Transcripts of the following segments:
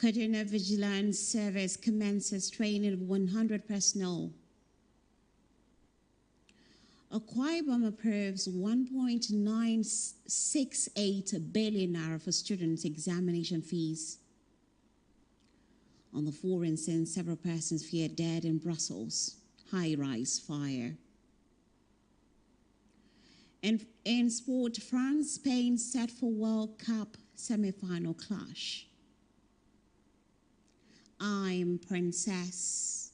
Kaduna Vigilance Service commences training of 100 personnel. Akwa Ibom approves 1.968 billion naira for students' examination fees. On the foreign scene, several persons feared dead in Brussels. High-rise fire. In sport, France, Spain set for World Cup semi-final clash. I'm Princess.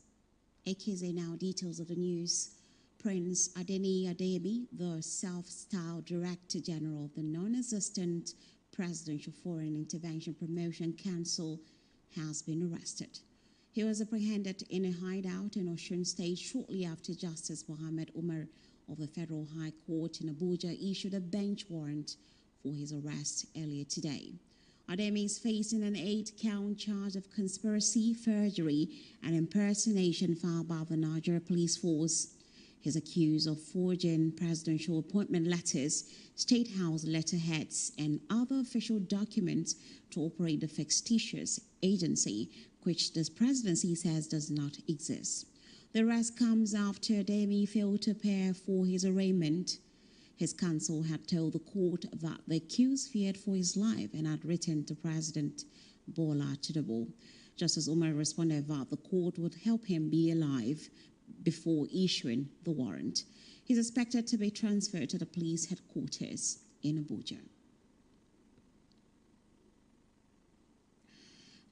AKZ now, details of the news. Prince Adbn, the self-styled Director General of the non-existent Presidential Foreign Intervention Promotion Council, has been arrested. He was apprehended in a hideout in Osun State shortly after Justice Mohammed Umar of the Federal High Court in Abuja issued a bench warrant for his arrest earlier today. Adbn is facing an 8-count charge of conspiracy, forgery, and impersonation filed by the Nigeria Police Force. He's accused of forging presidential appointment letters, State House letterheads, and other official documents to operate the fictitious agency, which this presidency says does not exist. The arrest comes after Adbn failed to appear for his arraignment. His counsel had told the court that the accused feared for his life and had written to President Bola Tinubu. Justice Umar responded that the court would help him be alive before issuing the warrant. He's expected to be transferred to the police headquarters in Abuja.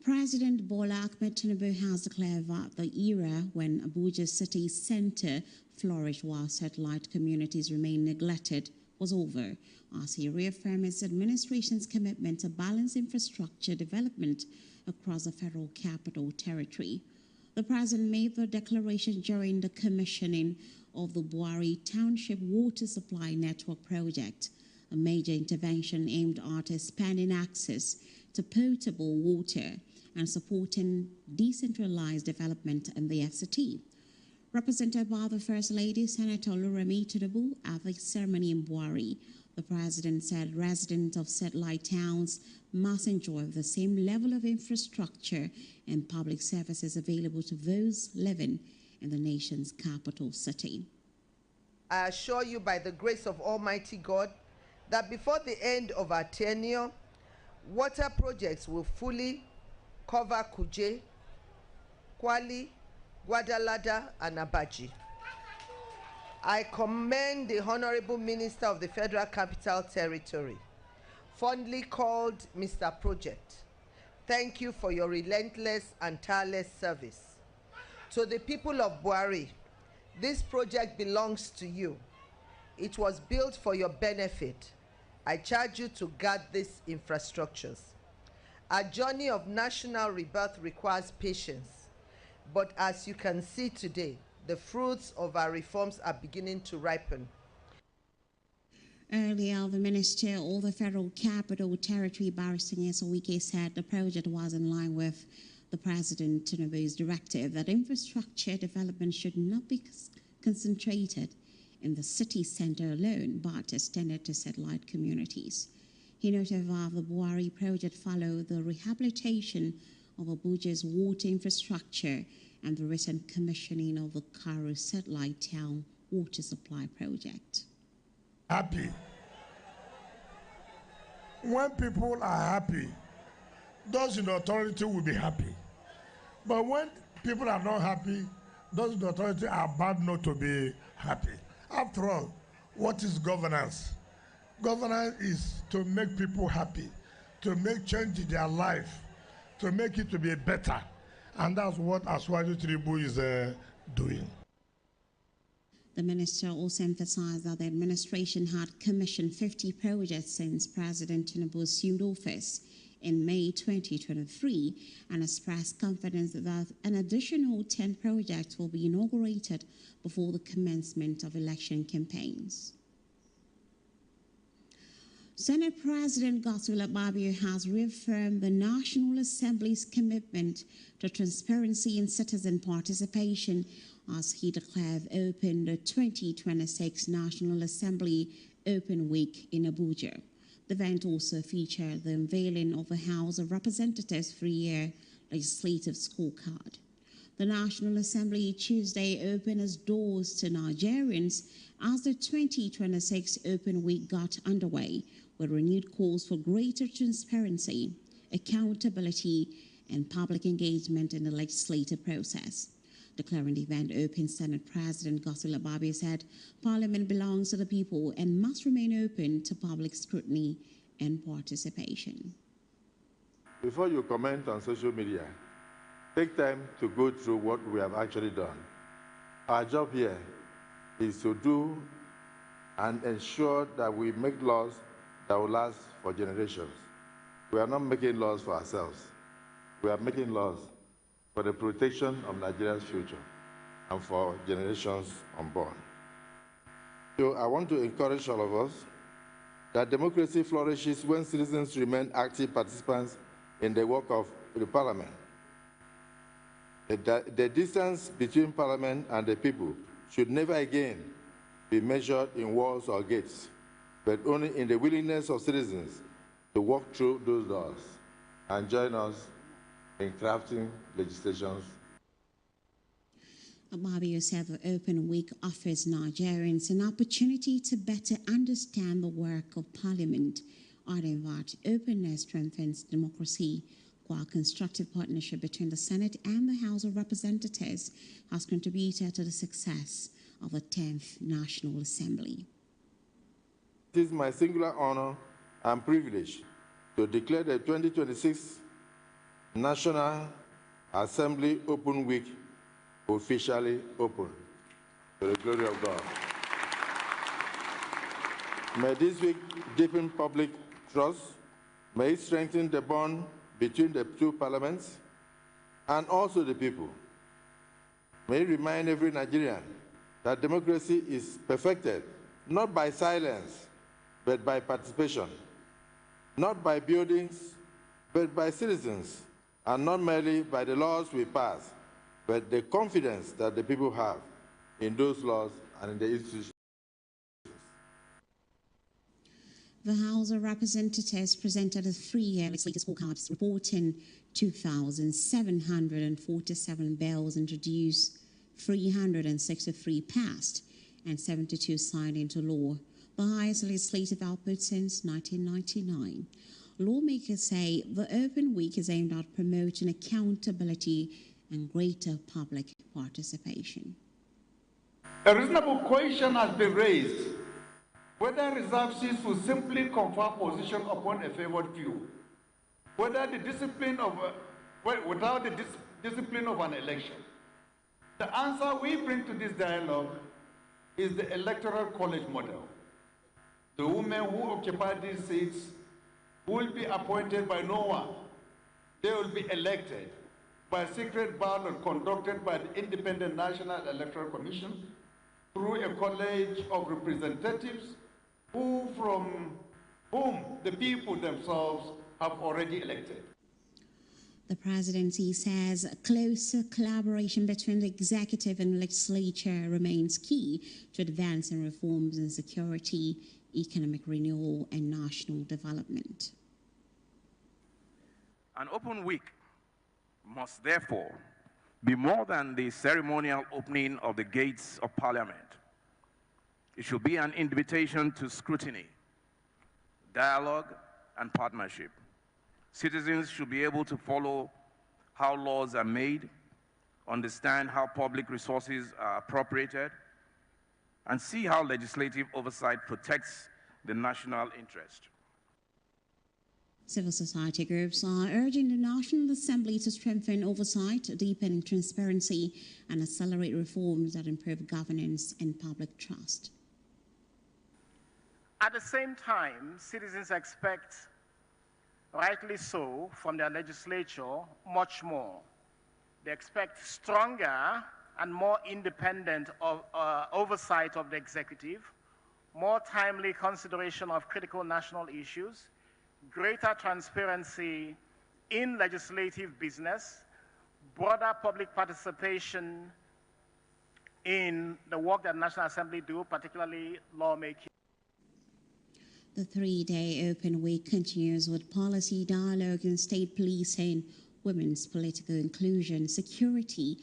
President Bola Tinubu has declared that the era when Abuja's city center flourished while satellite communities remain neglected was over, as he reaffirmed his administration's commitment to balance infrastructure development across the Federal Capital Territory. The president made the declaration during the commissioning of the Buhari Township Water Supply Network project, a major intervention aimed at expanding access to potable water and supporting decentralized development in the FCT. Represented by the First Lady, Senator Oluremi Tinubu, at the ceremony in Buhari, the president said residents of satellite towns must enjoy the same level of infrastructure and public services available to those living in the nation's capital city. I assure you by the grace of Almighty God that before the end of our tenure, water projects will fully cover Kuje, Kwali, Guadalada, and Abaji. I commend the Honorable Minister of the Federal Capital Territory, fondly called Mr. Project. Thank you for your relentless and tireless service. To the people of Buhari, this project belongs to you. It was built for your benefit. I charge you to guard these infrastructures. Our journey of national rebirth requires patience, but as you can see today, the fruits of our reforms are beginning to ripen. Earlier, the Minister of the Federal Capital Territory, Barrister Wike, said the project was in line with the President Tinubu's directive that infrastructure development should not be concentrated in the city center alone, but extended to satellite communities. He noted that the Buhari project followed the rehabilitation of Abuja's water infrastructure and the recent commissioning of the Karu satellite town water supply project. Happy. When people are happy, those in authority will be happy. But when people are not happy, those in authority are bad not to be happy. After all, what is governance? Governance is to make people happy, to make change in their life, to make it to be better. And that's what Asiwaju Tinubu is doing. The minister also emphasized that the administration had commissioned 50 projects since President Tinubu assumed office in May 2023 and expressed confidence that an additional 10 projects will be inaugurated before the commencement of election campaigns. Senate President Godswill Akpabio has reaffirmed the National Assembly's commitment to transparency and citizen participation as he declared open the 2026 National Assembly Open Week in Abuja. The event also featured the unveiling of the House of Representatives' three-year legislative scorecard. The National Assembly Tuesday opened its doors to Nigerians as the 2026 Open Week got underway, with renewed calls for greater transparency, accountability, and public engagement in the legislative process. Declaring the event open, Senate President Godswill Akpabio said Parliament belongs to the people and must remain open to public scrutiny and participation. Before you comment on social media, take time to go through what we have actually done. Our job here is to do and ensure that we make laws that will last for generations. We are not making laws for ourselves. We are making laws for the protection of Nigeria's future and for generations unborn. So I want to encourage all of us that democracy flourishes when citizens remain active participants in the work of the Parliament. The distance between Parliament and the people should never again be measured in walls or gates, but only in the willingness of citizens to walk through those doors and join us in crafting legislations. Akpabio said the Open Week offers Nigerians an opportunity to better understand the work of Parliament, adding that openness strengthens democracy, while constructive partnership between the Senate and the House of Representatives has contributed to the success of the 10th National Assembly. It is my singular honor and privilege to declare the 2026 National Assembly Open Week officially open, to the glory of God. May this week deepen public trust, may it strengthen the bond between the two parliaments and also the people. May it remind every Nigerian that democracy is perfected not by silence, but by participation, not by buildings, but by citizens, and not merely by the laws we pass, but the confidence that the people have in those laws and in the institutions. The House of Representatives presented a three-year legislative scorecard reporting 2,747 bills introduced, 363 passed, and 72 signed into law, the highest legislative output since 1999. Lawmakers say the Open Week is aimed at promoting accountability and greater public participation. A reasonable question has been raised whether reserved seats will simply confer position upon a favored few, whether the discipline of without the discipline of an election. The answer we bring to this dialogue is the electoral college model. The women who occupy these seats will be appointed by no one. They will be elected by a secret ballot conducted by the Independent National Electoral Commission through a college of representatives from whom the people themselves have already elected. The presidency says closer collaboration between the executive and legislature remains key to advancing reforms in security, economic renewal, and national development. An open week must therefore be more than the ceremonial opening of the gates of Parliament. It should be an invitation to scrutiny, dialogue, and partnership. Citizens should be able to follow how laws are made, understand how public resources are appropriated, and see how legislative oversight protects the national interest. Civil society groups are urging the National Assembly to strengthen oversight, deepen transparency, and accelerate reforms that improve governance and public trust. At the same time, citizens expect, rightly so, from their legislature much more. They expect stronger and more independent oversight of the executive, more timely consideration of critical national issues, greater transparency in legislative business, broader public participation in the work that the National Assembly do, particularly lawmaking. The 3-day open week continues with policy dialogue in state policing, women's political inclusion, security,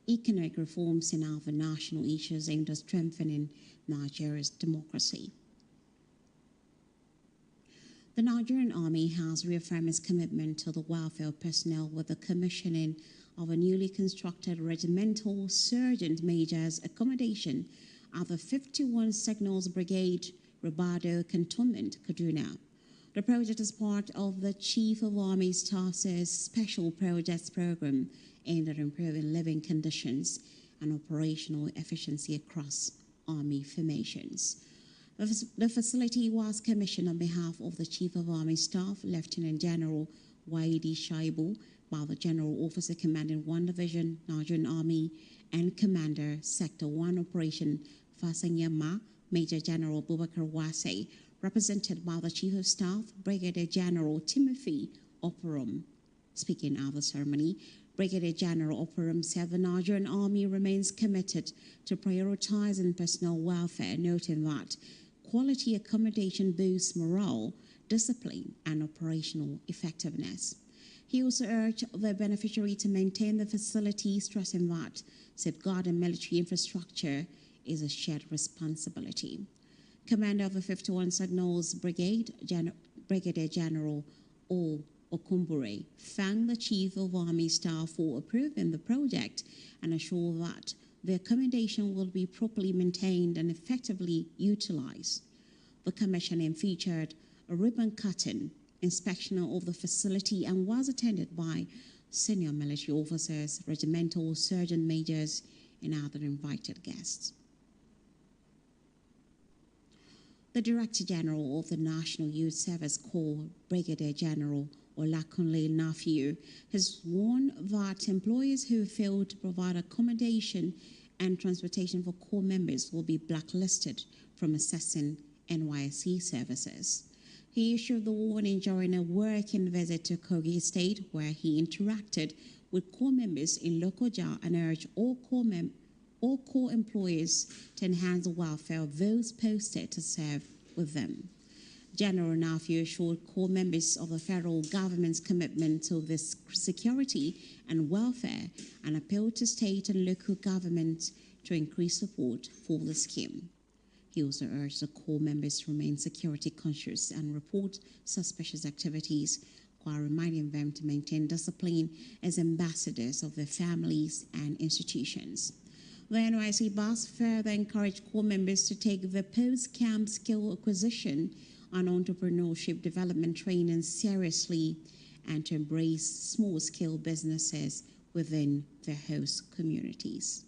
economic reforms, and other national issues aimed at strengthening Nigeria's democracy. The Nigerian Army has reaffirmed its commitment to the welfare of personnel with the commissioning of a newly constructed regimental sergeant major's accommodation at the 51 Signals Brigade, Rabado Cantonment, Kaduna. The project is part of the Chief of Army Staff's Special Projects Program aimed at improving living conditions and operational efficiency across Army formations. The facility was commissioned on behalf of the Chief of Army Staff, Lieutenant General Waidi Shaibu, by the General Officer Commanding 1 Division, Nigerian Army, and Commander, Sector 1 Operation, Fasanyama, Major General Bubakar Wase, represented by the Chief of Staff, Brigadier General Timothy Operum. Speaking at the ceremony, Brigadier General Operum said the Nigerian Army remains committed to prioritizing personnel welfare, noting that quality accommodation boosts morale, discipline, and operational effectiveness. He also urged the beneficiary to maintain the facility, stressing that safeguarding military infrastructure is a shared responsibility. Commander of the 51 Signals Brigade, Brigadier General O. Okumbure, thanked the Chief of Army Staff for approving the project and assured that the accommodation will be properly maintained and effectively utilized. The commissioning featured a ribbon cutting, inspection of the facility, and was attended by senior military officers, regimental sergeant majors, and other invited guests. The Director General of the National Youth Service Corps, Brigadier General Olakunle Nafiu, has warned that employers who fail to provide accommodation and transportation for corps members will be blacklisted from accessing NYSC services. He issued the warning during a working visit to Kogi State, where he interacted with corps members in Lokoja and urged all corps employees to enhance the welfare of those posted to serve with them. General Nafiu assured corps members of the federal government's commitment to this security and welfare and appealed to state and local governments to increase support for the scheme. He also urged the corps members to remain security conscious and report suspicious activities, while reminding them to maintain discipline as ambassadors of their families and institutions. The NYSC boss further encouraged corps members to take the post-camp skill acquisition and entrepreneurship development training seriously and to embrace small-scale businesses within their host communities.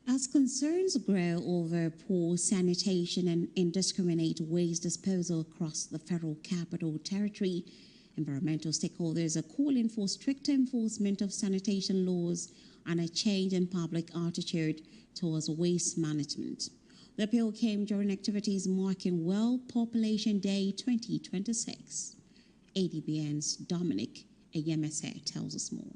As concerns grow over poor sanitation and indiscriminate waste disposal across the Federal Capital Territory, environmental stakeholders are calling for stricter enforcement of sanitation laws and a change in public attitude towards waste management. The appeal came during activities marking World Population Day 2026. Adbn's Dominic Eyemese tells us more.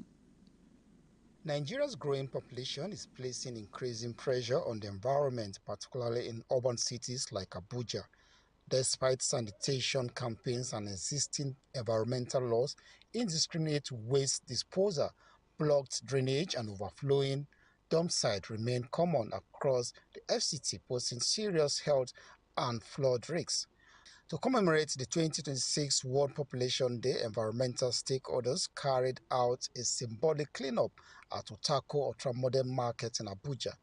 Nigeria's growing population is placing increasing pressure on the environment, particularly in urban cities like Abuja. Despite sanitation campaigns and existing environmental laws, indiscriminate waste disposal, blocked drainage, and overflowing dump sites remain common across the FCT, posing serious health and flood risks. To commemorate the 2026 World Population Day, environmental stakeholders carried out a symbolic cleanup at Utako Ultramodern Market in Abuja.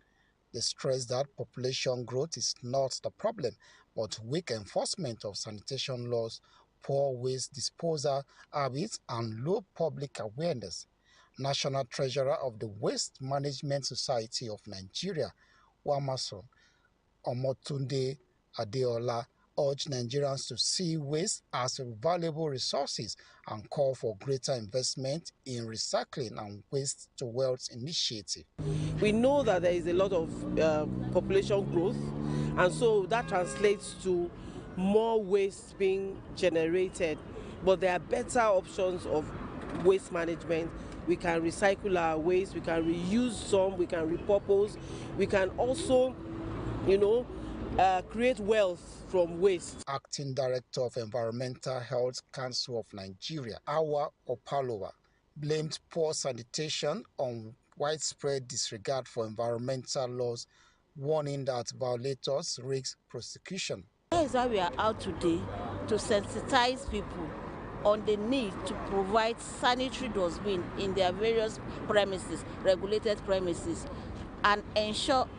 They stressed that population growth is not the problem, but weak enforcement of sanitation laws, poor waste disposal habits, and low public awareness. National Treasurer of the Waste Management Society of Nigeria, Wamason Omotunde Adeola, urged Nigerians to see waste as valuable resources and call for greater investment in recycling and waste to wealth initiative. We know that there is a lot of population growth, and so that translates to more waste being generated, but there are better options of waste management. We can recycle our waste, we can reuse some, we can repurpose, we can also, create wealth from waste. Acting Director of Environmental Health Council of Nigeria, Awa Opalowa, blamed poor sanitation on widespread disregard for environmental laws, warning that violators risk prosecution. That is why we are out today, to sensitize people on the need to provide sanitary dustbin in their various premises, regulated premises, and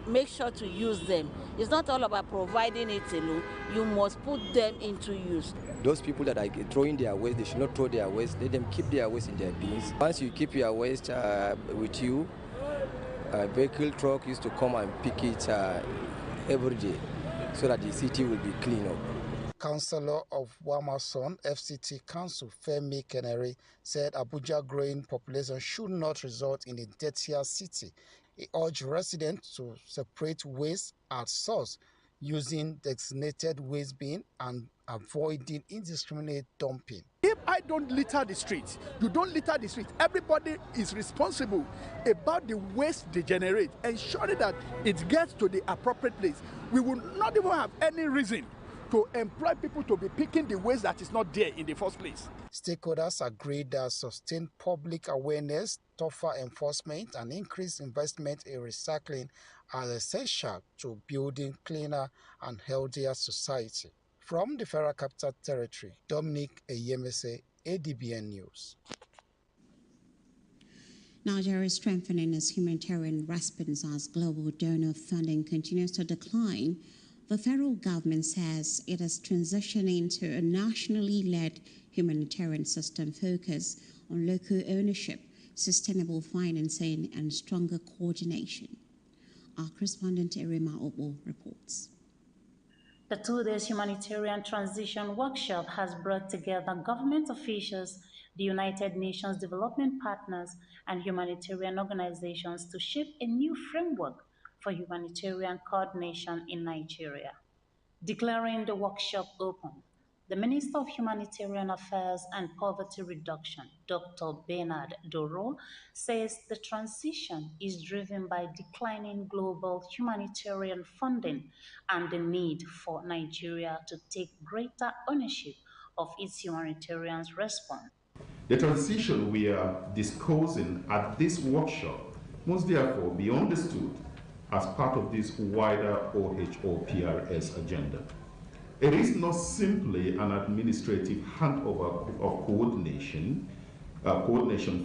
make sure to use them. It's not all about providing it alone. You must put them into use. Those people that are throwing their waste, they should not throw their waste. Let them keep their waste in their bins. Once you keep your waste with you, a vehicle truck used to come and pick it every day so that the city will be clean up. Councillor of Wamason FCT Council, Femi Kenere, said Abuja growing population should not result in a dirtier city. He urged residents to separate waste at source using designated waste bin and avoiding indiscriminate dumping. If I don't litter the streets, you don't litter the streets. Everybody is responsible about the waste they generate, ensuring that it gets to the appropriate place. We will not even have any reason to employ people to be picking the waste that is not there in the first place. Stakeholders agreed that sustained public awareness, tougher enforcement, and increased investment in recycling are essential to building cleaner and healthier society. From the Federal Capital Territory, Dominic Eyemese, Adbn News. Nigeria is strengthening its humanitarian response as global donor funding continues to decline. The federal government says it is transitioning to a nationally led humanitarian system focused on local ownership, sustainable financing, and stronger coordination. Our correspondent Erima Obo reports. The 2-day humanitarian transition workshop has brought together government officials, the United Nations development partners, and humanitarian organizations to shape a new framework for humanitarian coordination in Nigeria. Declaring the workshop open, the Minister of Humanitarian Affairs and Poverty Reduction, Dr. Bernard Doro, says the transition is driven by declining global humanitarian funding and the need for Nigeria to take greater ownership of its humanitarian response. The transition we are discussing at this workshop must therefore be understood as part of this wider OHOPRS agenda. It is not simply an administrative handover of coordination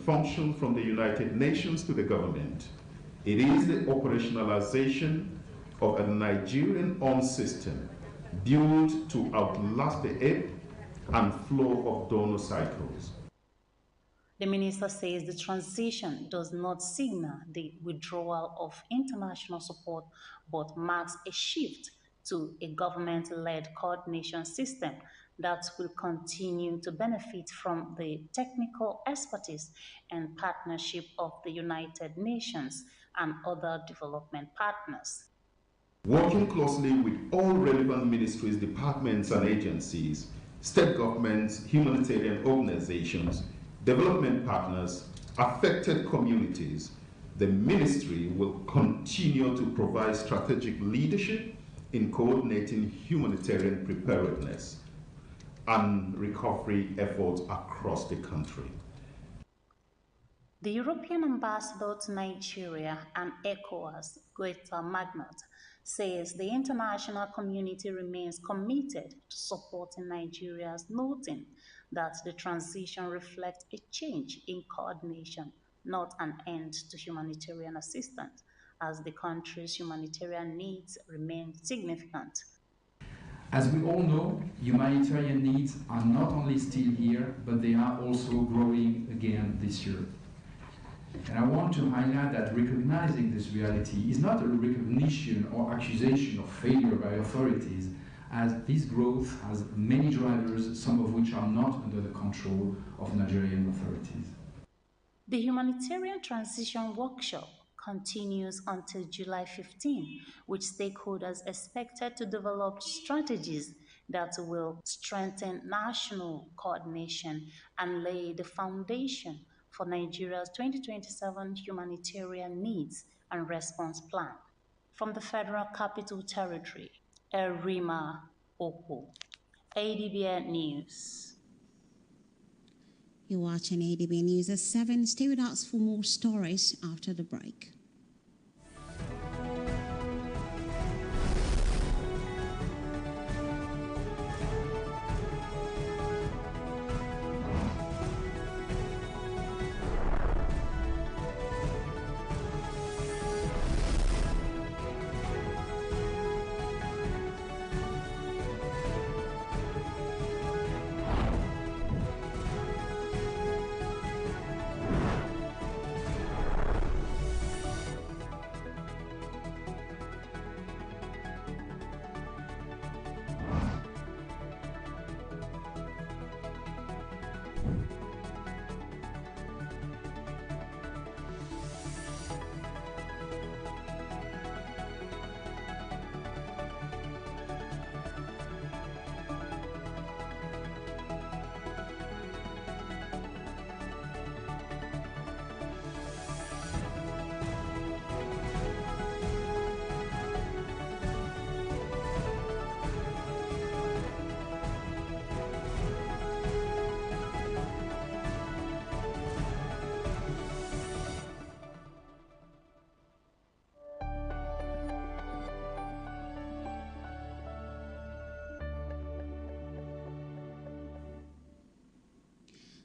function from the United Nations to the government. It is the operationalization of a Nigerian-owned system built to outlast the ebb and flow of donor cycles. The minister says the transition does not signal the withdrawal of international support, but marks a shift to a government-led coordination system that will continue to benefit from the technical expertise and partnership of the United Nations and other development partners. Working closely with all relevant ministries, departments and agencies, state governments, humanitarian organizations, development partners, affected communities, the ministry will continue to provide strategic leadership in coordinating humanitarian preparedness and recovery efforts across the country. The European ambassador to Nigeria and ECOWAS, Greta Magnat, says the international community remains committed to supporting Nigeria's, noting that the transition reflects a change in coordination, not an end to humanitarian assistance, as the country's humanitarian needs remain significant. As we all know, humanitarian needs are not only still here, but they are also growing again this year. And I want to highlight that recognizing this reality is not a recognition or accusation of failure by authorities, as this growth has many drivers, some of which are not under the control of Nigerian authorities. The Humanitarian Transition Workshop continues until July 15, with stakeholders expected to develop strategies that will strengthen national coordination and lay the foundation for Nigeria's 2027 humanitarian needs and response plan. From the Federal Capital Territory, Erima Oko. ADBN News. You're watching ADB News at 7. Stay with us for more stories after the break.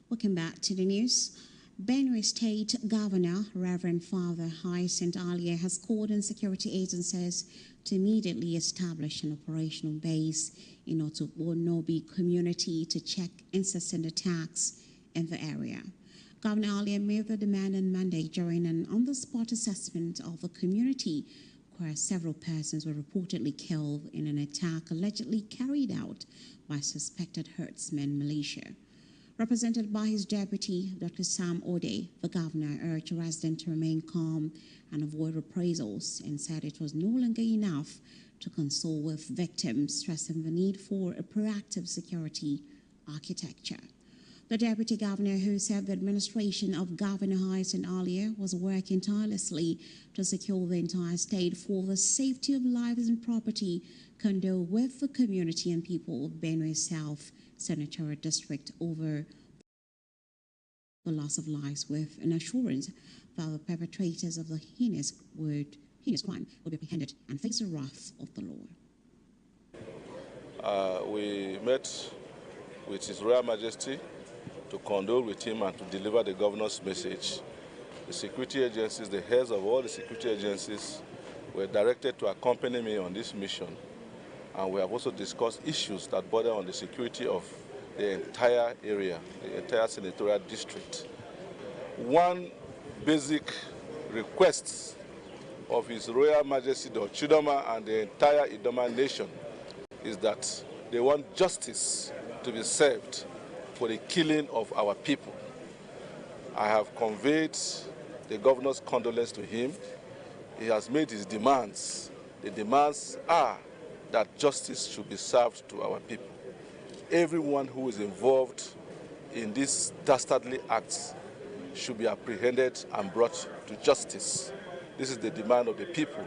Welcome back to the news. Benue State Governor Reverend Father Hyacinth Alia has called on security agencies to immediately establish an operational base in Otobonobi community to check incessant attacks in the area. Governor Alia made the demand on Monday during an on-the-spot assessment of the community where several persons were reportedly killed in an attack allegedly carried out by suspected herdsmen militia. Represented by his deputy, Dr. Sam Ode, the governor urged residents to remain calm and avoid reprisals and said it was no longer enough to console with victims, stressing the need for a proactive security architecture. The deputy governor, who said the administration of Governor Hyacinth Alia was working tirelessly to secure the entire state for the safety of lives and property, condoled with the community and people of Benue South Senatorial District over the loss of lives, with an assurance that the perpetrators of the heinous crime would be apprehended and face the wrath of the law. We met with His Royal Majesty to condole with him and to deliver the governor's message. The security agencies, the heads of all the security agencies, were directed to accompany me on this mission. And we have also discussed issues that border on the security of the entire area, the entire senatorial district. One basic request of His Royal Majesty the Chidoma and the entire Idoma nation is that they want justice to be served for the killing of our people. I have conveyed the governor's condolence to him. He has made his demands. The demands are that justice should be served to our people. Everyone who is involved in these dastardly acts should be apprehended and brought to justice. This is the demand of the people.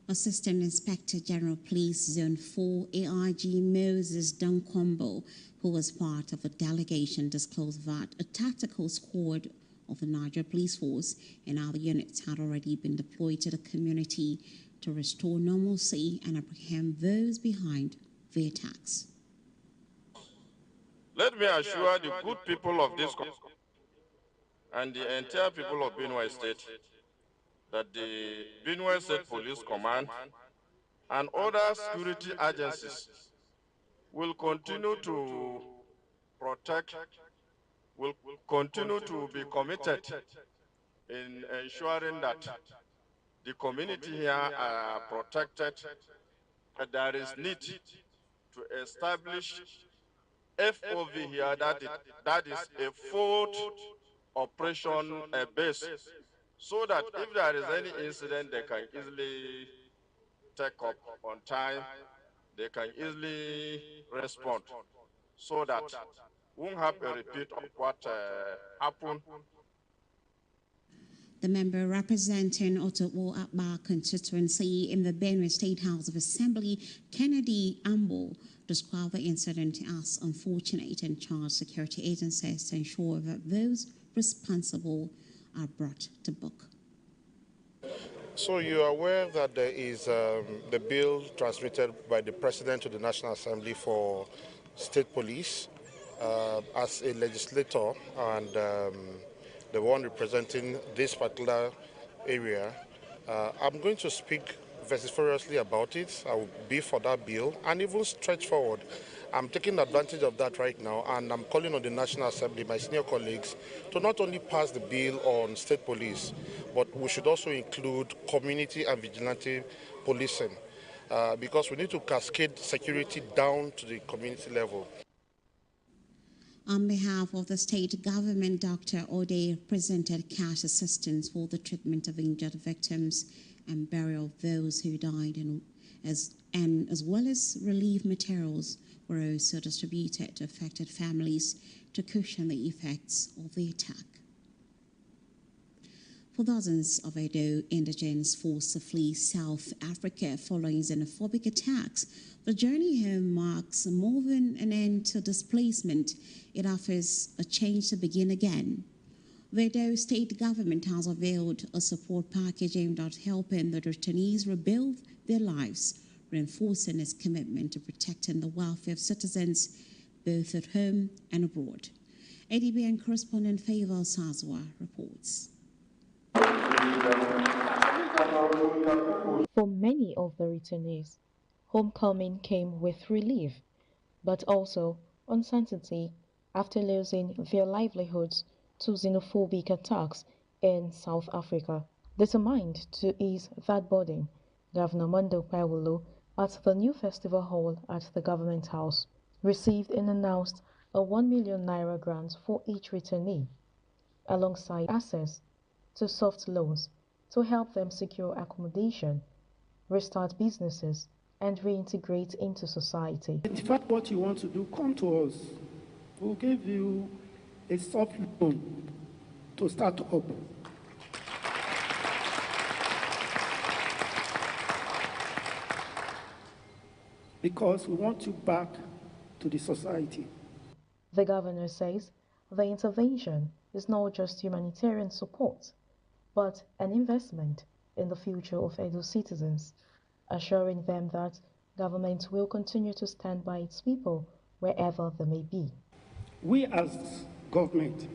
Assistant Inspector General Police Zone 4 AIG Moses Dunkombo, who was part of a delegation, disclosed that a tactical squad of the Niger Police Force and other units had already been deployed to the community to restore normalcy and apprehend those behind the attacks. Let me assure the good people of this country and the entire people of Benue State that the Benue State Police Command and other security agencies will continue to protect, will continue to be committed in ensuring that the community here are protected, that there is need to establish FOV here, that is a fourth operation base, so that if there is any incident, they can easily take up on time, they can easily respond, so that we won't have a repeat of what happened. The member representing Ottawa Akbar constituency in the Benue State House of Assembly, Kennedy Ambo, described the incident as unfortunate and charged security agencies to ensure that those responsible are brought to book. So you are aware that there is the bill transmitted by the President to the National Assembly for state police. As a legislator and the one representing this particular area, I'm going to speak vociferously about it. I will be for that bill and even stretch forward. I'm taking advantage of that right now, and I'm calling on the National Assembly, my senior colleagues, to not only pass the bill on state police, but we should also include community and vigilante policing, because we need to cascade security down to the community level. On behalf of the state government, Dr. Ode presented cash assistance for the treatment of injured victims and burial of those who died, and as well as relief materials were also distributed to affected families to cushion the effects of the attack. For dozens of Edo indigents forced to flee South Africa following xenophobic attacks, the journey home marks more than an end to displacement. It offers a change to begin again. The Edo state government has unveiled a support package aimed at helping the returnees rebuild their lives, reinforcing its commitment to protecting the welfare of citizens both at home and abroad. Adbn correspondent Favor Sazwa reports. For many of the returnees, homecoming came with relief, but also uncertainty after losing their livelihoods to xenophobic attacks in South Africa. Determined to ease that burden, Governor Mondo Pawolo, at the new festival hall at the Government House, received and announced a 1 million naira grant for each returnee, alongside access to soft loans to help them secure accommodation, restart businesses, and reintegrate into society. In fact, what you want to do, come to us. We'll give you a soft loan to start up. Because we want you back to the society. The governor says the intervention is not just humanitarian support, but an investment in the future of Edo citizens, assuring them that government will continue to stand by its people wherever they may be. We as government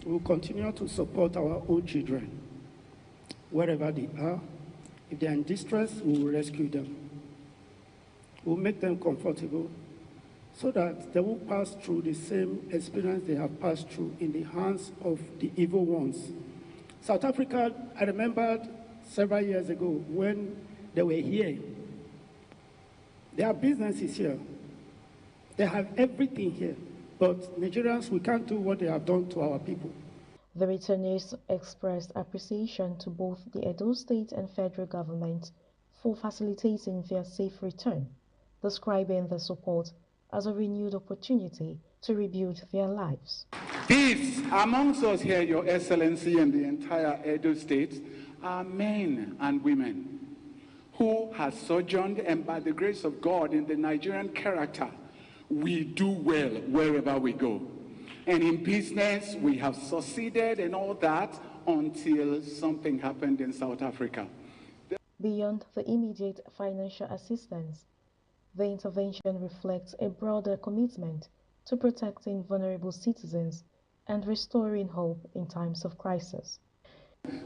will continue to support our own children, wherever they are. If they are in distress, we will rescue them. We'll make them comfortable so that they won't pass through the same experience they have passed through in the hands of the evil ones. South Africa, I remembered several years ago when they were here. Their business is here. They have everything here. But Nigerians, we can't do what they have done to our people. The returnees expressed appreciation to both the Edo State and federal government for facilitating their safe return, describing the support as a renewed opportunity to rebuild their lives. Peace amongst us here, Your Excellency, and the entire Edo State are men and women who have sojourned, and by the grace of God in the Nigerian character, we do well wherever we go. And in business, we have succeeded and all that until something happened in South Africa. Beyond the immediate financial assistance, the intervention reflects a broader commitment to protecting vulnerable citizens and restoring hope in times of crisis.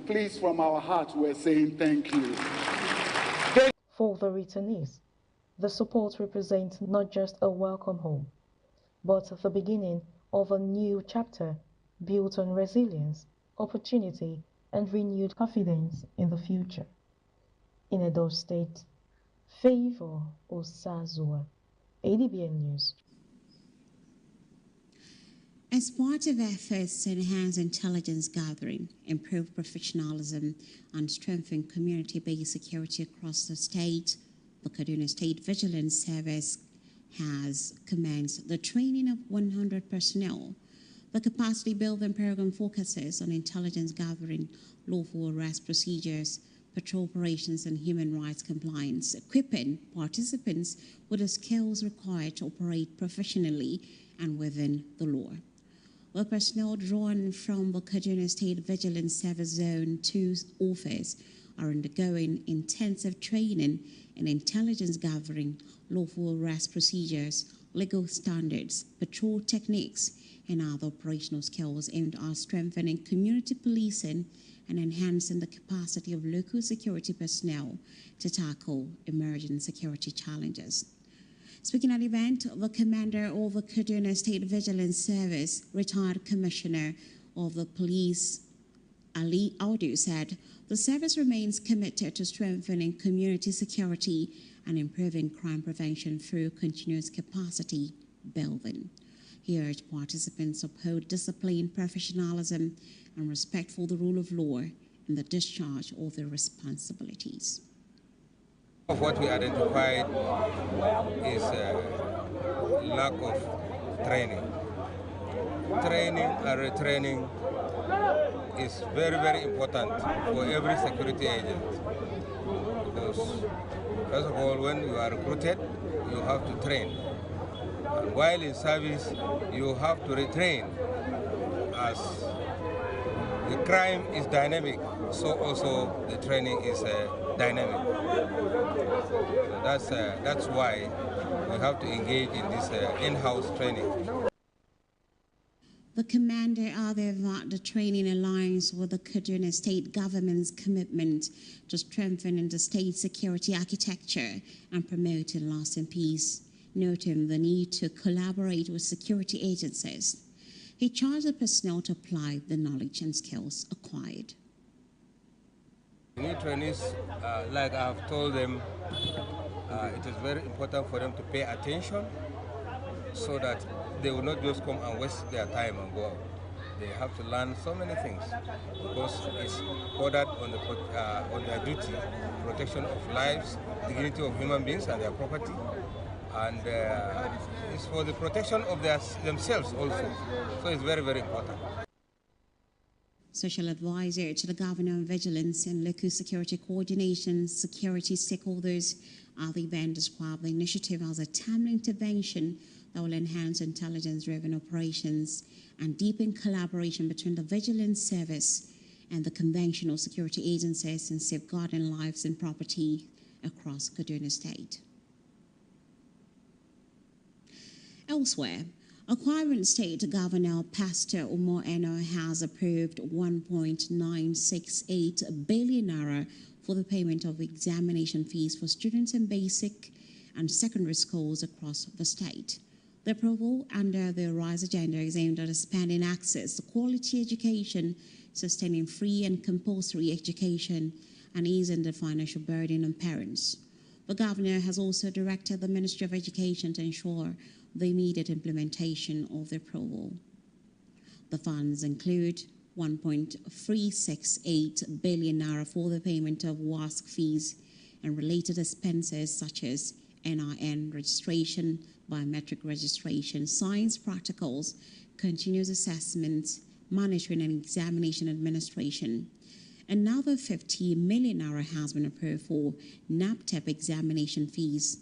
Please, from our heart, we're saying thank you. For the returnees, the support represents not just a welcome home, but the beginning of a new chapter built on resilience, opportunity, and renewed confidence in the future. In Edo State, Favor Osazua, Adbn News. As part of efforts to enhance intelligence gathering, improve professionalism, and strengthen community-based security across the state, the Kaduna State Vigilance Service has commenced the training of 100 personnel. The capacity building program focuses on intelligence gathering, lawful arrest procedures, patrol operations, and human rights compliance, equipping participants with the skills required to operate professionally and within the law. The personnel drawn from the Kaduna State Vigilance Service Zone 2 office are undergoing intensive training in intelligence gathering, lawful arrest procedures, legal standards, patrol techniques, and other operational skills aimed at strengthening community policing and enhancing the capacity of local security personnel to tackle emerging security challenges. Speaking at the event, the commander of the Kaduna State Vigilance Service, retired commissioner of the police, Ali Audu, said the service remains committed to strengthening community security and improving crime prevention through continuous capacity building. He urged participants to uphold discipline, professionalism, and respect for the rule of law in the discharge of their responsibilities. What we identified is lack of training. Training and retraining is very, very important for every security agent. Because, first of all, when you are recruited, you have to train. And while in service, you have to retrain. As the crime is dynamic, so also the training is dynamic. So that's why we have to engage in this in-house training. The commander added that the training aligns with the Kaduna State government's commitment to strengthening the state security architecture and promoting lasting peace, noting the need to collaborate with security agencies. He charged the personnel to apply the knowledge and skills acquired. New trainees, like I have told them, it is very important for them to pay attention so that they will not just come and waste their time and go out. They have to learn so many things because it's ordered on their duty, protection of lives, dignity of human beings and their property, and it's for the protection of themselves also. So it's very, very important. Social advisor to the Governor on Vigilance and Local Security Coordination, security stakeholders at the event described the initiative as a timely intervention that will enhance intelligence-driven operations and deepen collaboration between the Vigilance Service and the conventional security agencies in safeguarding lives and property across Kaduna State. Elsewhere, Akwa Ibom State Governor Pastor Umar Eno has approved 1.968 billion naira for the payment of examination fees for students in basic and secondary schools across the state. The approval under the RISE agenda is aimed at expanding access to quality education, sustaining free and compulsory education, and easing the financial burden on parents. The governor has also directed the Ministry of Education to ensure the immediate implementation of the approval. The funds include 1.368 billion naira for the payment of WASC fees and related expenses such as NIN registration, biometric registration, science practicals, continuous assessments, monitoring and examination administration. Another 50 million naira has been approved for NAPTEP examination fees,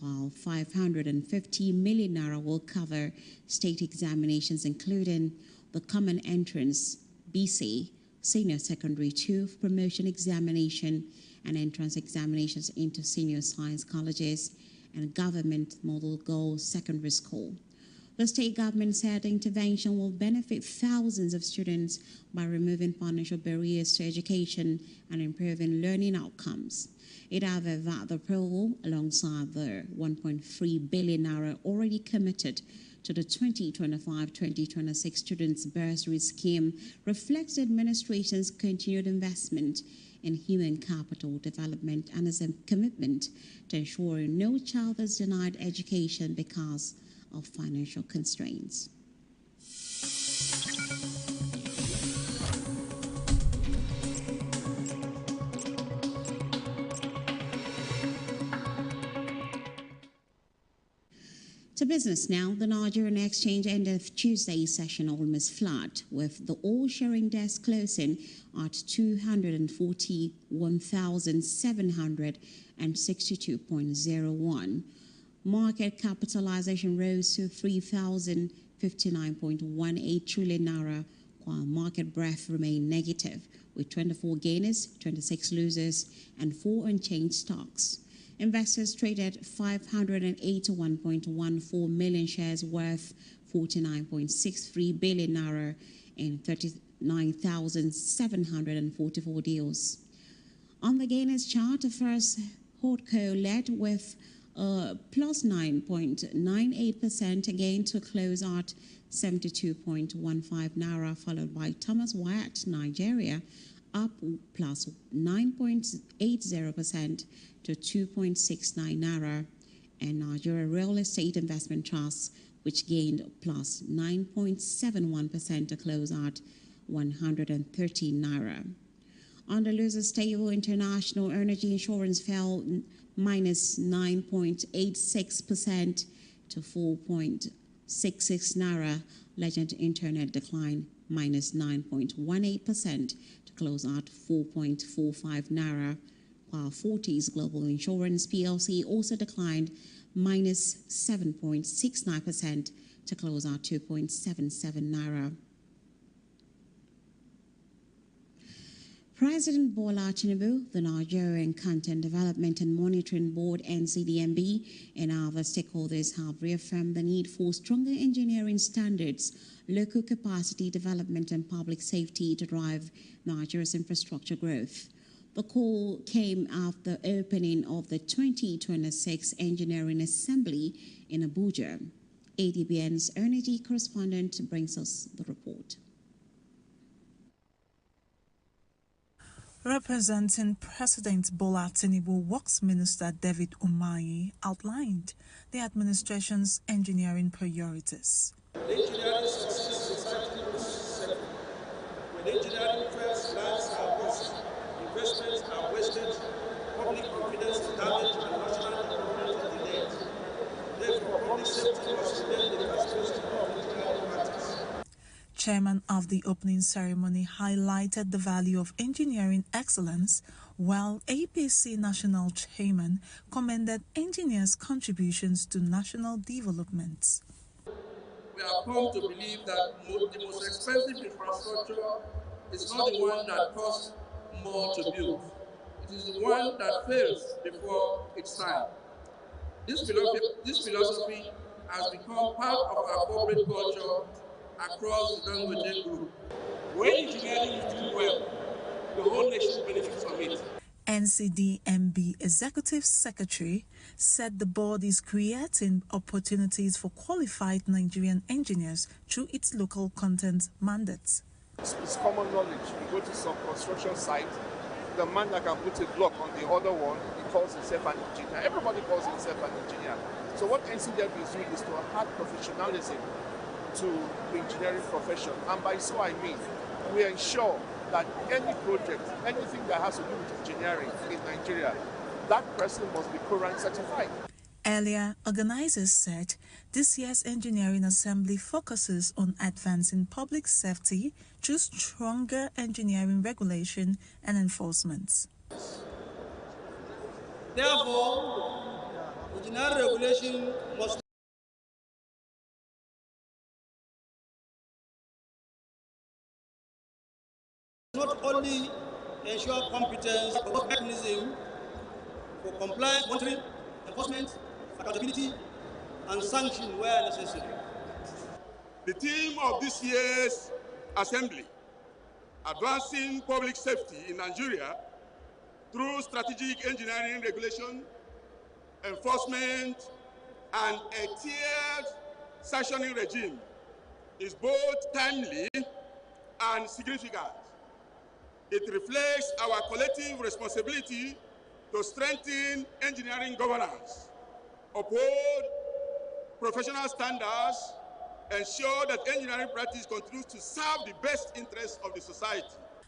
while 550 million naira will cover state examinations including the Common Entrance, BC, Senior Secondary 2 Promotion Examination and entrance examinations into senior science colleges and Government Model Girls Secondary School. The state government said the intervention will benefit thousands of students by removing financial barriers to education and improving learning outcomes. It added that the approval, alongside the 1.3 billion naira already committed to the 2025-2026 Students' Bursary Scheme, reflects the administration's continued investment in human capital development and its commitment to ensuring no child is denied education because of financial constraints. To business now, the Nigerian exchange ended Tuesday's session almost flat, with the all-sharing desk closing at 241,762.01. Market capitalization rose to 3,059.18 trillion naira, while market breadth remained negative, with 24 gainers, 26 losers, and 4 unchanged stocks. Investors traded 581.14 million shares worth 49.63 billion naira in 39,744 deals. On the gainers chart, the first Holdco led with plus 9.98% again to close at 72.15 naira, followed by Thomas Wyatt, Nigeria, up plus 9.80% to 2.69 naira, and Nigeria Real Estate Investment Trust, which gained plus 9.71% to close at 113 naira. On the losers table, International Energy Insurance fell minus 9.86% to 4.66 naira. Legend Internet declined minus 9.18% to close at 4.45 naira, while Fortis Global Insurance PLC also declined minus 7.69% to close at 2.77 naira. President Bola Tinubu, the Nigerian Content Development and Monitoring Board (NCDMB), and other stakeholders have reaffirmed the need for stronger engineering standards, local capacity development, and public safety to drive Nigeria's infrastructure growth. The call came after the opening of the 2026 Engineering Assembly in Abuja. Adbn's energy correspondent brings us the report. Representing President Bola Tinubu, Works Minister David Umahi outlined the administration's engineering priorities. The engineering succeeds society moves second. When engineering fails, lives are lost, investments are wasted, public confidence is damaged, and national development is delayed. Therefore, public safety must remain the first question of engineering matters. Chairman of the opening ceremony highlighted the value of engineering excellence, while APC National Chairman commended engineers' contributions to national development. We have come to believe that the most expensive infrastructure is not the one that costs more to build. It is the one that fails before its time. This philosophy has become part of our corporate culture across the Dangote Group. When engineering is doing well, the whole nation benefits from it. NCDMB Executive Secretary said the board is creating opportunities for qualified Nigerian engineers through its local content mandates. It's common knowledge. You go to some construction site, the man that can put a block on the other one, he calls himself an engineer. Everybody calls himself an engineer. So what NCDMB is doing is to add professionalism to the engineering profession, and by so I mean we ensure that any project, anything that has to do with engineering in Nigeria, that person must be current certified. Earlier, organizers said this year's engineering assembly focuses on advancing public safety through stronger engineering regulation and enforcement. Therefore, engineering regulation must not only ensure competence, but mechanism for compliance, monitoring, enforcement, accountability, and sanction where necessary. The theme of this year's assembly, advancing public safety in Nigeria through strategic engineering regulation, enforcement, and a tiered sanctioning regime, is both timely and significant. It reflects our collective responsibility to strengthen engineering governance, uphold professional standards, ensure that engineering practice continues to serve the best interests of the society.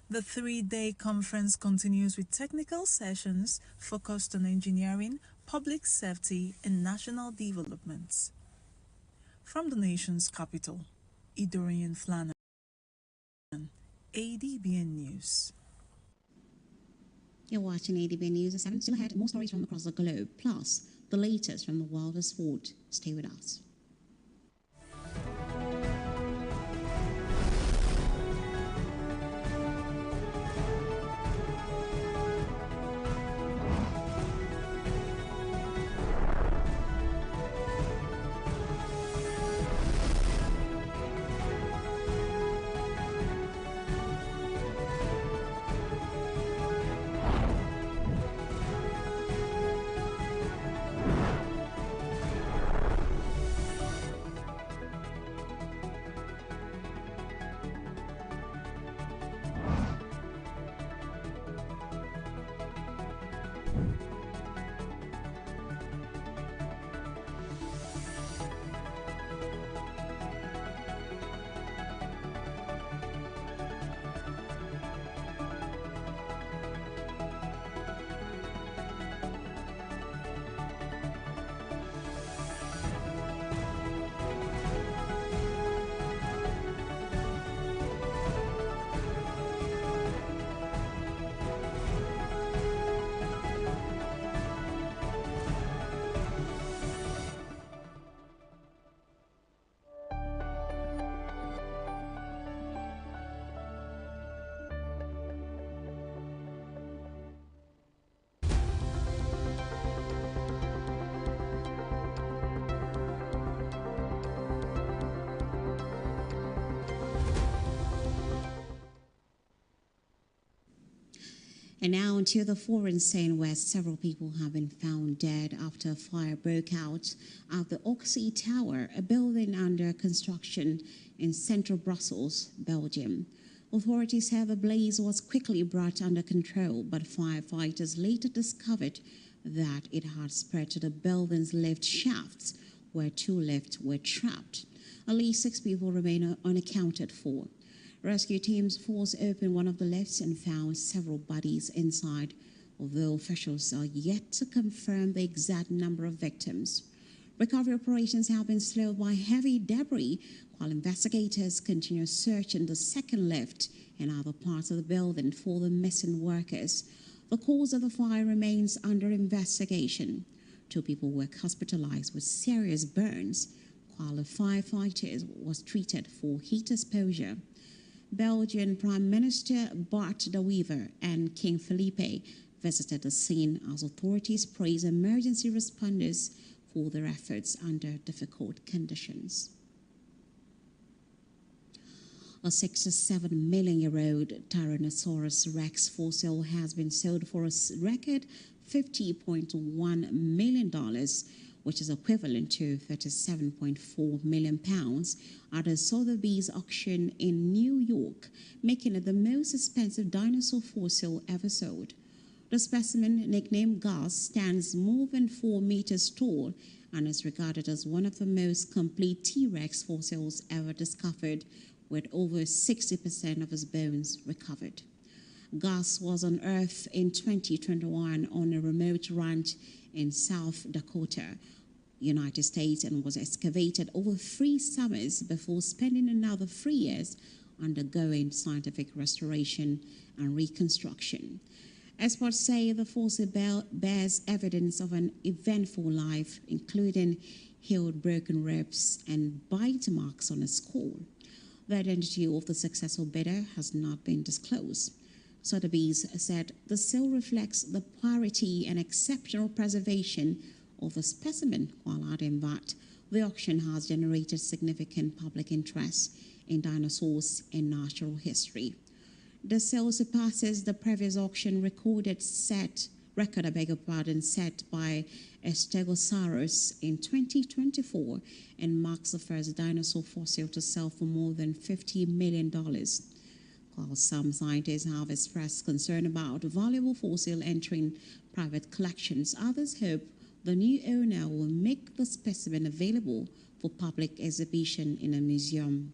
The three-day conference continues with technical sessions focused on engineering, public safety, and national development. From the nation's capital, Idorian Flannan, Adbn News. You're watching ADB News at 7. Still ahead, more stories from across the globe, plus the latest from the world of sport. Stay with us. And now into the foreign scene, where several people have been found dead after a fire broke out at the Oxy Tower, a building under construction in central Brussels, Belgium. Authorities said the blaze was quickly brought under control, but firefighters later discovered that it had spread to the building's lift shafts, where 2 lifts were trapped. At least 6 people remain unaccounted for. Rescue teams forced open one of the lifts and found several bodies inside, although officials are yet to confirm the exact number of victims. Recovery operations have been slowed by heavy debris, while investigators continue searching the second lift and other parts of the building for the missing workers. The cause of the fire remains under investigation. 2 people were hospitalized with serious burns, while a firefighter was treated for heat exposure. Belgian Prime Minister Bart de Wever and King Felipe visited the scene as authorities praised emergency responders for their efforts under difficult conditions. A 67 million-year-old Tyrannosaurus rex fossil has been sold for a record $50.1 million, which is equivalent to £37.4 million at a Sotheby's auction in New York, making it the most expensive dinosaur fossil ever sold. The specimen, nicknamed Gus, stands more than 4 meters tall and is regarded as one of the most complete T-Rex fossils ever discovered, with over 60% of his bones recovered. Gus was unearthed in 2021 on a remote ranch in South Dakota, United States, and was excavated over 3 summers before spending another 3 years undergoing scientific restoration and reconstruction. Experts say the fossil bears evidence of an eventful life, including healed broken ribs and bite marks on its skull. The identity of the successful bidder has not been disclosed. Sotheby's said the sale reflects the purity and exceptional preservation of the specimen, while adding that the auction has generated significant public interest in dinosaurs and natural history. The sale surpasses the previous auction set by a Stegosaurus in 2024 and marks the first dinosaur fossil to sell for more than $50 million. While some scientists have expressed concern about valuable fossil entering private collections, others hope the new owner will make the specimen available for public exhibition in a museum.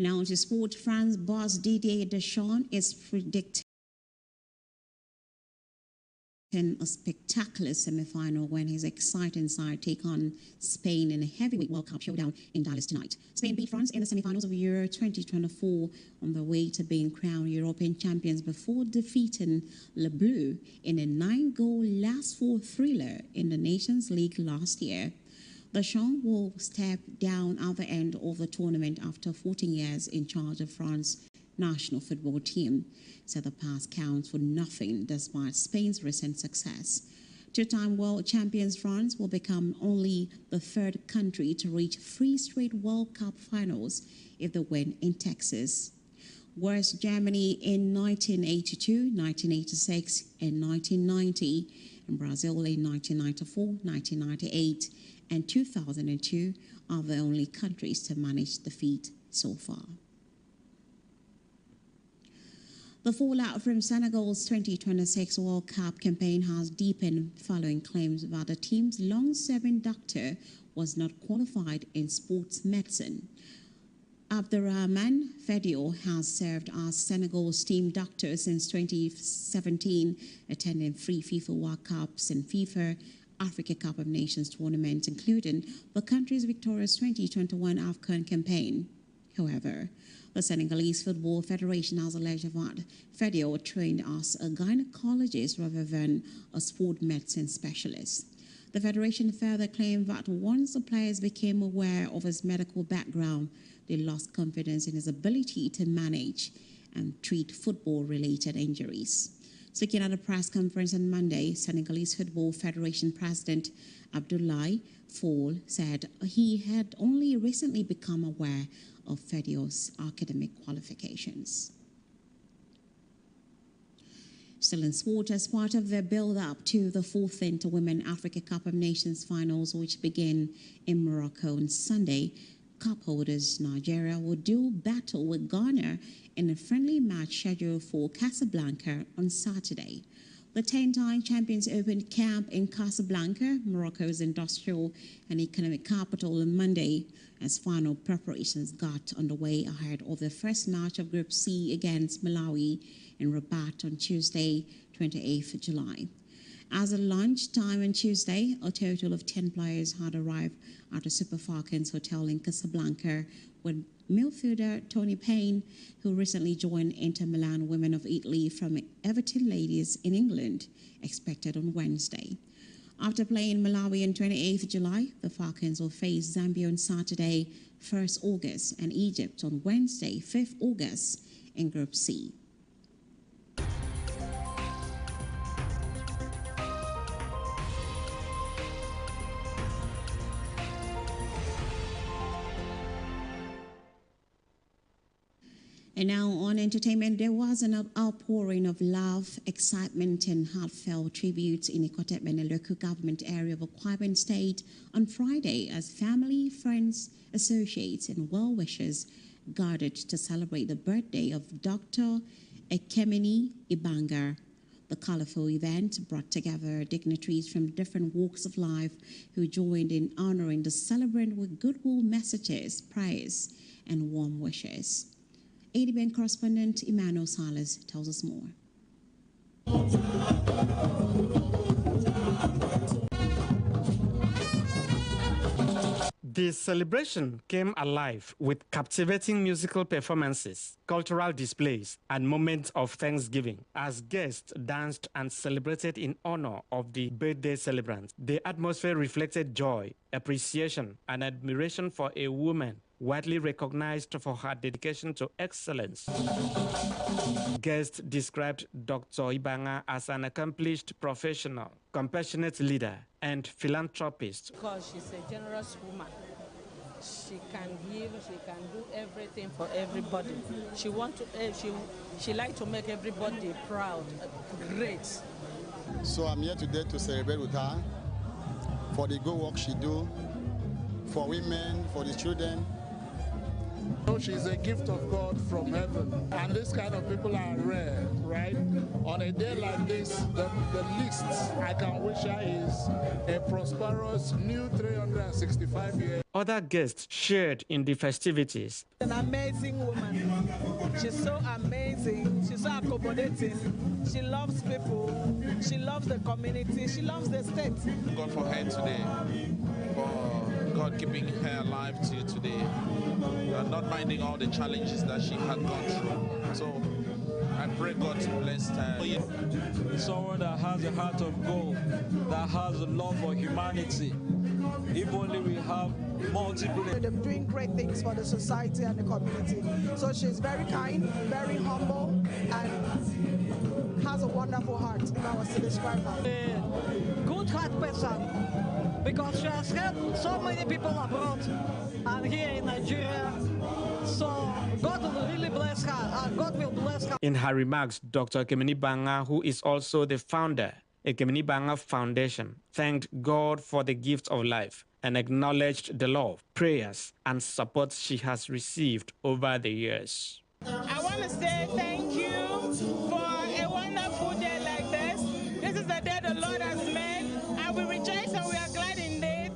Now to sport, France boss Didier Deschamps is predicting a spectacular semi-final when his exciting side take on Spain in a heavyweight World Cup showdown in Dallas tonight. Spain beat France in the semi-finals of Euro 2024 on the way to being crowned European champions before defeating Le Bleu in a 9-goal last-four thriller in the Nations League last year. Deschamps will step down at the end of the tournament after 14 years in charge of France's national football team. Said the past counts for nothing despite Spain's recent success. Two-time world champions France will become only the third country to reach 3 straight World Cup finals if they win in Texas. Whereas Germany in 1982, 1986, and 1990, and Brazil in 1994, 1998, and 2002 are the only countries to manage the feat so far. The fallout from Senegal's 2026 World Cup campaign has deepened following claims that the team's long-serving doctor was not qualified in sports medicine. Abderrahmane Fedio has served as Senegal's team doctor since 2017, attending 3 FIFA World Cups and FIFA Africa Cup of Nations tournaments, including the country's victorious 2021 AFCON campaign. However, the Senegalese Football Federation has alleged that Fedio trained as a gynecologist rather than a sport medicine specialist. The Federation further claimed that once the players became aware of his medical background, they lost confidence in his ability to manage and treat football-related injuries. Speaking at a press conference on Monday, Senegalese Football Federation President Abdoulaye Fall said he had only recently become aware of Fedio's academic qualifications. Still in sport, as part of their build-up to the 4th Interwomen Africa Cup of Nations finals, which begin in Morocco on Sunday, cup holders Nigeria will do battle with Ghana in a friendly match scheduled for Casablanca on Saturday. The 10-time champions opened camp in Casablanca, Morocco's industrial and economic capital, on Monday as final preparations got underway ahead of the first match of Group C against Malawi in Rabat on Tuesday, 28th July. As of lunchtime on Tuesday, a total of 10 players had arrived at the Super Falcons Hotel in Casablanca, with midfielder Tony Payne, who recently joined Inter Milan Women of Italy from Everton Ladies in England, expected on Wednesday. After playing Malawi on 28th July, the Falcons will face Zambia on Saturday, 1st August, and Egypt on Wednesday, 5th August, in Group C. And now on entertainment, there was an outpouring of love, excitement, and heartfelt tributes in Ikotep, a local government area of Akwa Ibom State, on Friday as family, friends, associates, and well-wishers gathered to celebrate the birthday of Dr. Ekemini Ibanga. The colorful event brought together dignitaries from different walks of life who joined in honoring the celebrant with goodwill messages, prayers, and warm wishes. Adbn correspondent Emmanuel Salas tells us more. The celebration came alive with captivating musical performances, cultural displays, and moments of thanksgiving as guests danced and celebrated in honor of the birthday celebrant. The atmosphere reflected joy, appreciation, and admiration for a woman widely recognized for her dedication to excellence. Guests described Dr. Ibanga as an accomplished professional, compassionate leader, and philanthropist. Because she's a generous woman. She can give, she can do everything for everybody. She likes to make everybody proud, great. So I'm here today to celebrate with her for the good work she do, for women, for the children. So she's a gift of God from heaven, and And this kind of people are rare, right? On a day like this, the least I can wish her is a prosperous new 365 years. Other guests shared in the festivities. An amazing woman. She's so amazing. She's so accommodating. She loves people. She loves the community. She loves the state. God for her today, for God keeping her alive till today, not minding all the challenges that she had gone through. So I pray God to bless her. Someone that has a heart of gold, that has a love for humanity. If only we have multiple. They're doing great things for the society and the community. So she's very kind, very humble, and has a wonderful heart, if I was to describe her. A good heart person, because she has helped so many people abroad and here in Nigeria. So God will really bless her, and God will bless her. In her remarks, Dr. Ekemini Banga, who is also the founder, Ekemini Banga Foundation, thanked God for the gift of life and acknowledged the love, prayers, and support she has received over the years. I want to say thank you for a wonderful day like this. This is the day the Lord has made, and we rejoice and we are glad in it.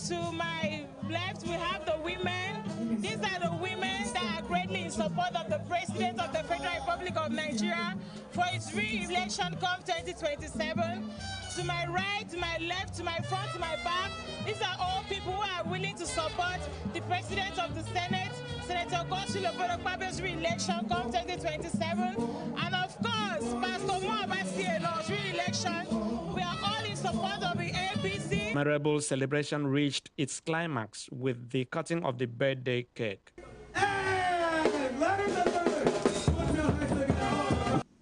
To my left, we have the women. These are the women that are greatly in support of the President of the Federal Republic of Nigeria for its re-election come 2027. To my right, to my left, to my front, to my back, these are all people who are willing to support the President of the Senate, Senator Godswill Obodokpabe's re-election come 2027. And of course, Pastor Moabasieno's re-election. We are all in support of the APC. Memorable celebration reached its climax with the cutting of the birthday cake.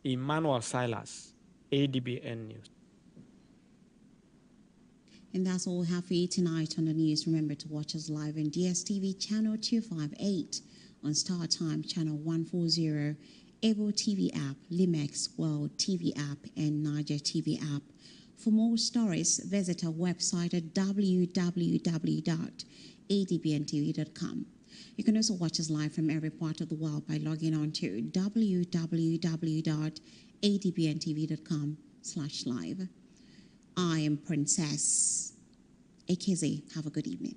Emmanuel Silas, Adbn News. And that's all we have for you tonight on the news. Remember to watch us live on DSTV channel 258, on Star Time channel 140, Able TV app, Limex World TV app, and Niger TV app. For more stories, visit our website at www.adbntv.com. You can also watch us live from every part of the world by logging on to www.adbntv.com/live. I am Princess Ekeze. Have a good evening.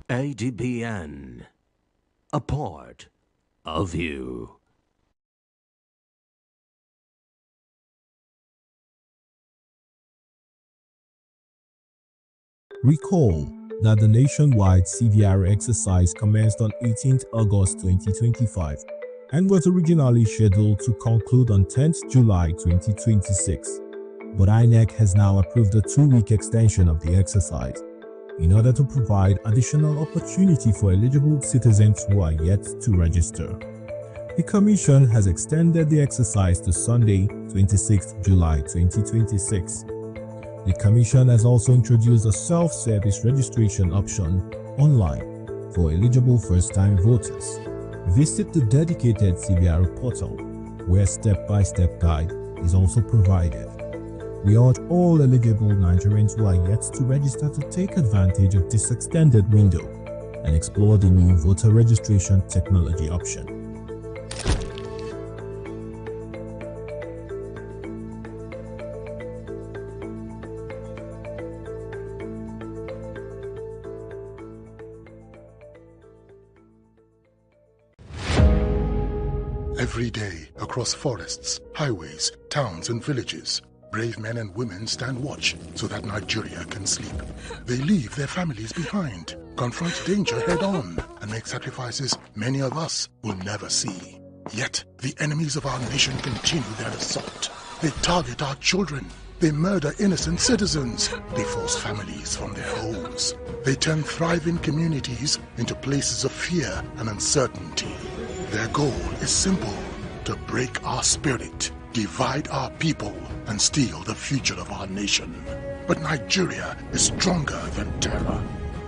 Adbn, a part of you. Recall that the nationwide CVR exercise commenced on 18th August 2025 and was originally scheduled to conclude on 10th July 2026. But INEC has now approved a 2-week extension of the exercise in order to provide additional opportunity for eligible citizens who are yet to register. The Commission has extended the exercise to Sunday, 26th July 2026. The Commission has also introduced a self-service registration option online for eligible first-time voters. Visit the dedicated CVR portal, where step-by-step guide is also provided. We urge all eligible Nigerians who are yet to register to take advantage of this extended window and explore the new voter registration technology option. Every day, across forests, highways, towns and villages, brave men and women stand watch so that Nigeria can sleep. They leave their families behind, confront danger head-on, and make sacrifices many of us will never see. Yet, the enemies of our nation continue their assault. They target our children. They murder innocent citizens. They force families from their homes. They turn thriving communities into places of fear and uncertainty. Their goal is simple: to break our spirit, divide our people, and steal the future of our nation. But Nigeria is stronger than terror.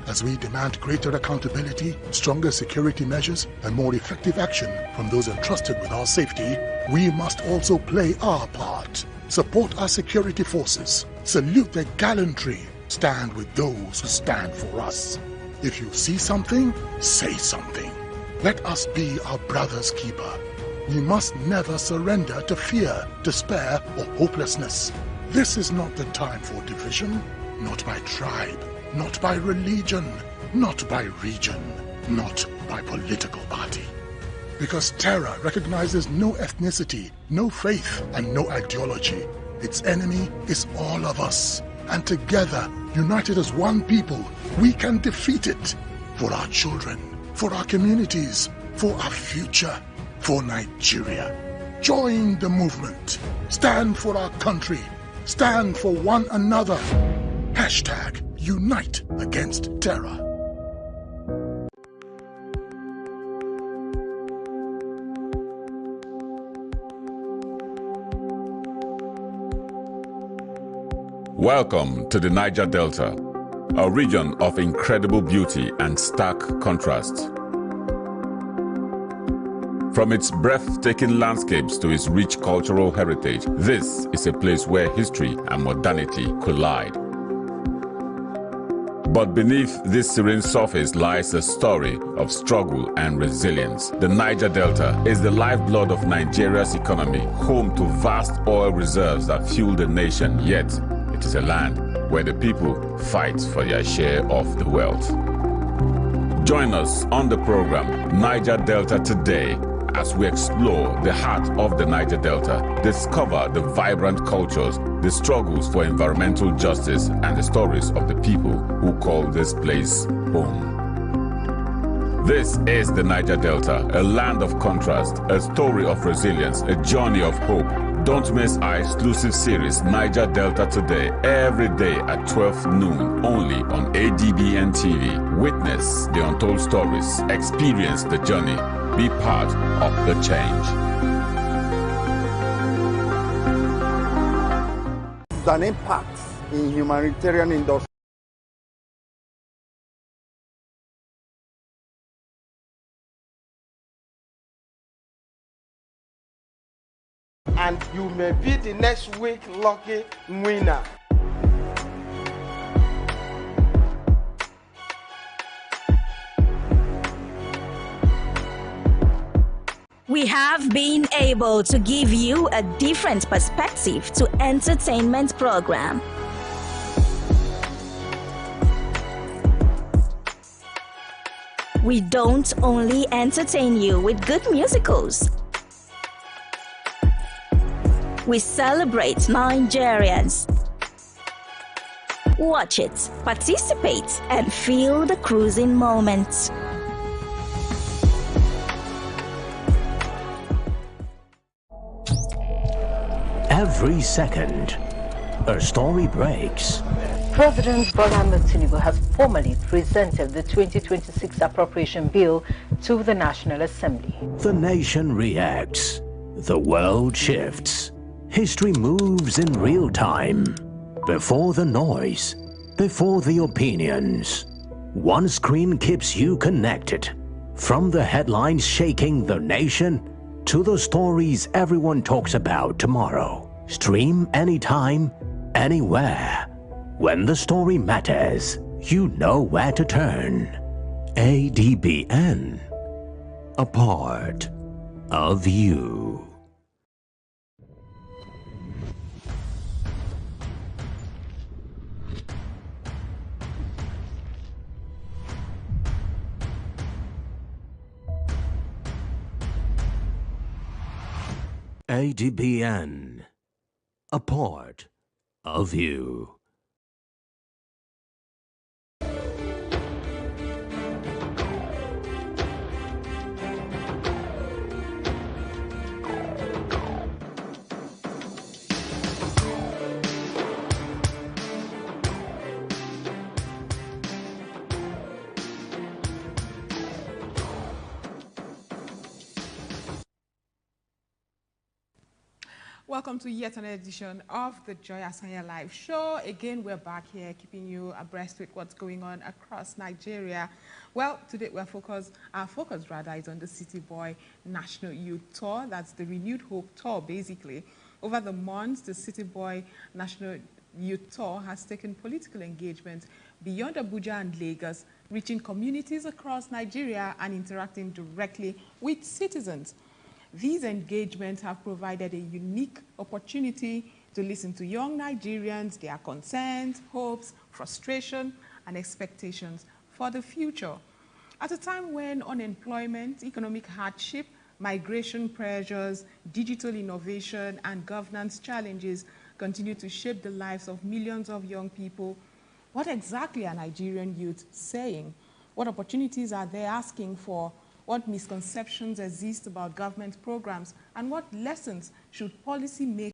As we demand greater accountability, stronger security measures, and more effective action from those entrusted with our safety, we must also play our part. Support our security forces, salute their gallantry, stand with those who stand for us. If you see something, say something. Let us be our brother's keeper. We must never surrender to fear, despair, or hopelessness. This is not the time for division, not by tribe, not by religion, not by region, not by political party. Because terror recognizes no ethnicity, no faith, and no ideology. Its enemy is all of us. And together, united as one people, we can defeat it. For our children, for our communities, for our future, for Nigeria. Join the movement. Stand for our country. Stand for one another. Hashtag Unite Against Terror. Welcome to the Niger Delta, a region of incredible beauty and stark contrast. From its breathtaking landscapes to its rich cultural heritage, this is a place where history and modernity collide. But beneath this serene surface lies a story of struggle and resilience. The Niger Delta is the lifeblood of Nigeria's economy, home to vast oil reserves that fuel the nation, yet it is a land where the people fight for their share of the wealth. Join us on the program Niger Delta Today as we explore the heart of the Niger Delta, discover the vibrant cultures, the struggles for environmental justice, and the stories of the people who call this place home. This is the Niger Delta, a land of contrast, a story of resilience, a journey of hope. Don't miss our exclusive series, Niger Delta Today, every day at 12 noon, only on Adbn TV. Witness the untold stories, experience the journey, be part of the change. An impact in humanitarian industry. And you may be the next week lucky winner. We have been able to give you a different perspective to entertainment program. We don't only entertain you with good musicals. We celebrate Nigerians. Watch it, participate, and feel the cruising moment. Every second, a story breaks. President Bola Ahmed Tinubu has formally presented the 2026 appropriation bill to the National Assembly. The nation reacts. The world shifts. History moves in real time. Before the noise, before the opinions. One screen keeps you connected. From the headlines shaking the nation to the stories everyone talks about tomorrow. Stream anytime, anywhere. When the story matters, you know where to turn. Adbn. A part of you. Adbn. A part of you. Welcome to yet another edition of the Joy Asanya Live Show. Again, we're back here keeping you abreast with what's going on across Nigeria. Well, today our focus is on the City Boy National Youth Tour. That's the Renewed Hope Tour, basically. Over the months, the City Boy National Youth Tour has taken political engagement beyond Abuja and Lagos, reaching communities across Nigeria and interacting directly with citizens. These engagements have provided a unique opportunity to listen to young Nigerians, their concerns, hopes, frustration, and expectations for the future. At a time when unemployment, economic hardship, migration pressures, digital innovation, and governance challenges continue to shape the lives of millions of young people, what exactly are Nigerian youth saying? What opportunities are they asking for? What misconceptions exist about government programs? And what lessons should policymakers